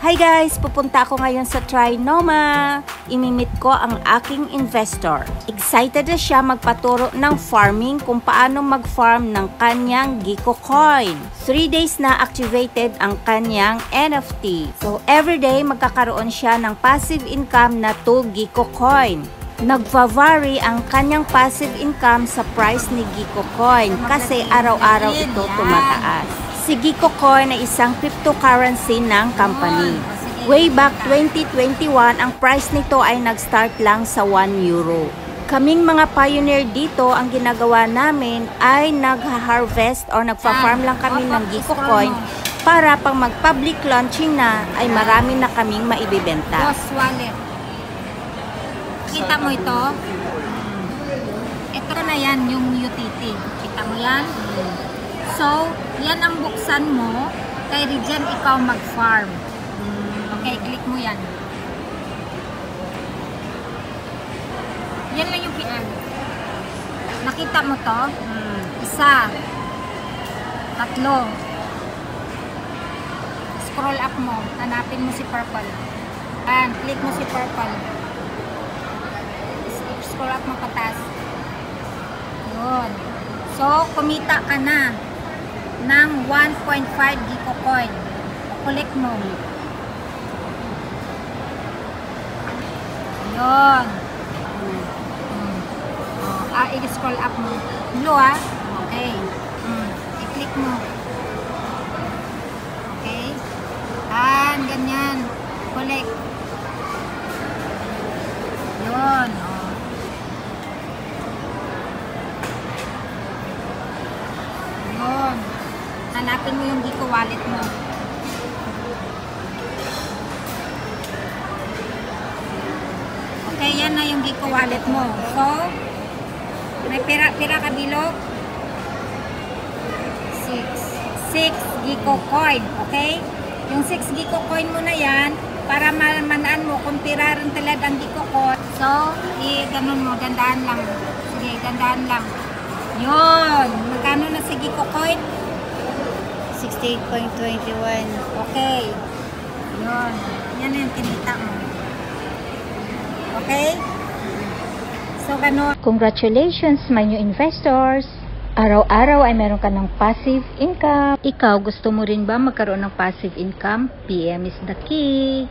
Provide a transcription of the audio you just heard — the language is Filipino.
Hi guys! Pupunta ako ngayon sa Trinoma. Imimit ko ang aking investor. Excited na siya magpaturo ng farming kung paano mag-farm ng kanyang Giko Coin. 3 days na activated ang kanyang NFT. So everyday magkakaroon siya ng passive income na 2 Giko Coin. Nagva-vary ang kanyang passive income sa price ni Giko Coin kasi araw-araw ito tumataas. Si Giko Coin ay isang cryptocurrency ng company. Way back 2021, ang price nito ay nag-start lang sa 1 euro. Kaming mga pioneer dito, ang ginagawa namin ay nag-harvest or nagfa-farm lang kami ng Giko Coin para pang mag-public launching na ay marami na kaming maibibenta. Boss wallet. Kita mo ito? Ito na yan, yung UTT. Kita mo yan? So, yan ang buksan mo, kay Regen ikaw mag-farm. Okay, click mo yan. Yan lang yung PN. Nakita mo to? Isa. Tatlo. Scroll up mo. Hanapin mo si purple. And click mo si purple. Scroll up mo patas. Yun. So, kumita ka na ng 1.5 Giko Coin. Collect mo. Yun. I-scroll up mo. Blue Okay. I-click mo. Okay. Ganyan. Collect. Yun. Yun. Hanapin mo yung Giko wallet mo. Okay, yan na yung Giko wallet mo. So, may pira ka bilog. 6 Giko Coin. Okay? Yung 6 Giko Coin mo na yan, para malaman mo kung pira rin talaga ang Giko Coin. So, ganun mo, dandahan lang. Sige, dandahan lang. Yun. Magkano na si Giko Coin? 68.21. Okay. Yun. Yan yung kinita mo. Okay? So, ganun. Congratulations, my new investors! Araw-araw ay meron ka ng passive income. Ikaw, gusto mo rin ba magkaroon ng passive income? PM is the key!